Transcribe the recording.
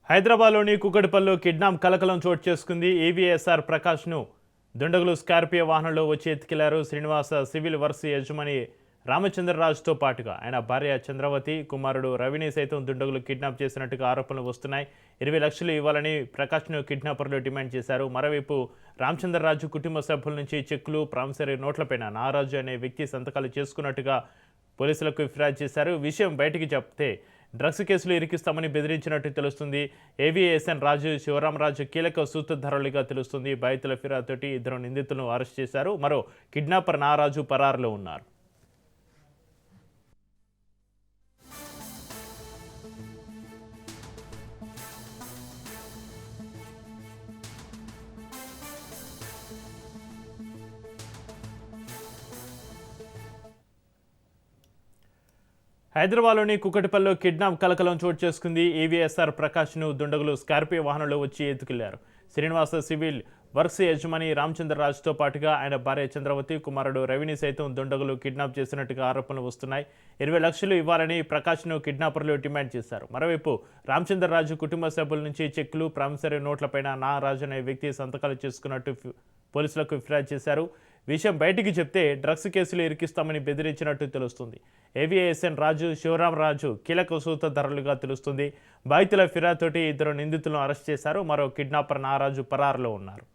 హైదరాబాద్లోని కుకట్పల్లిలో కిడ్నాప్ కలకలం చోటు చేసుకుంది. ఏవీఎస్ఆర్ ప్రకాష్ను దుండగులు స్కార్పియో వాహనంలో వచ్చి ఎత్తుకెళ్లారు. శ్రీనివాస సివిల్ వర్క్స్ యజమాని రామచంద్రరాజుతో పాటుగా ఆయన భార్య చంద్రవతి, కుమారుడు రవిని సైతం దుండగులు కిడ్నాప్ చేసినట్టుగా ఆరోపణలు వస్తున్నాయి. 20 లక్షలు ఇవ్వాలని ప్రకాష్ను కిడ్నాపర్లు డిమాండ్ చేశారు. మరోవైపు రామచంద్రరాజు కుటుంబ సభ్యుల నుంచి చెక్కులు, ప్రామిసరీ నోట్లపైన నారాజు అనే వ్యక్తి సంతకాలు చేసుకున్నట్టుగా పోలీసులకు ఫిర్యాదు చేశారు. విషయం బయటికి చెప్తే డ్రగ్స్ కేసులు ఇరికిస్తామని బెదిరించినట్టు తెలుస్తుంది. ఏవీఎస్ఎన్ రాజు, శివరామరాజు కీలక సూత్రధారులుగా తెలుస్తుంది. బాధితుల ఫిర్యాదుతోటి 2 నిందితులను అరెస్ట్ చేశారు. మరో కిడ్నాపర్ నారాజు పరారులో ఉన్నారు. హైదరాబాద్లోని కుకట్పల్లిలో కిడ్నాప్ కలకలం చోటు చేసుకుంది. ఏవీఎస్ఆర్ ప్రకాష్ను దుండగులు స్కార్పియో వాహనంలో వచ్చి ఎత్తుకెళ్లారు. శ్రీనివాస సివిల్ వర్క్స్ యజమాని రామచంద్రరాజుతో పాటుగా ఆయన భార్య చంద్రవతి, కుమారుడు రవిని సైతం దుండగులు కిడ్నాప్ చేసినట్టుగా ఆరోపణలు వస్తున్నాయి. 20 లక్షలు ఇవ్వాలని ప్రకాష్ను కిడ్నాపర్లు డిమాండ్ చేశారు. మరోవైపు రామచంద్రరాజు కుటుంబ సభ్యుల నుంచి చెక్కులు, ప్రామిసరీ నోట్లపైన నారాజు అనే వ్యక్తి సంతకాలు చేసుకున్నట్టు పోలీసులకు ఫిర్యాదు చేశారు. విషయం బయటికి చెప్తే డ్రగ్స్ కేసులు ఇరికిస్తామని బెదిరించినట్టు తెలుస్తుంది. ఏవీఎస్ఎన్ రాజు, శివరామరాజు కీలక సూత్రధారులుగా తెలుస్తుంది. బాధితుల ఫిర్యాదుతోటి 2 నిందితులను అరెస్ట్ చేశారు. మరో కిడ్నాపర్ నారాజు పరారులో ఉన్నారు.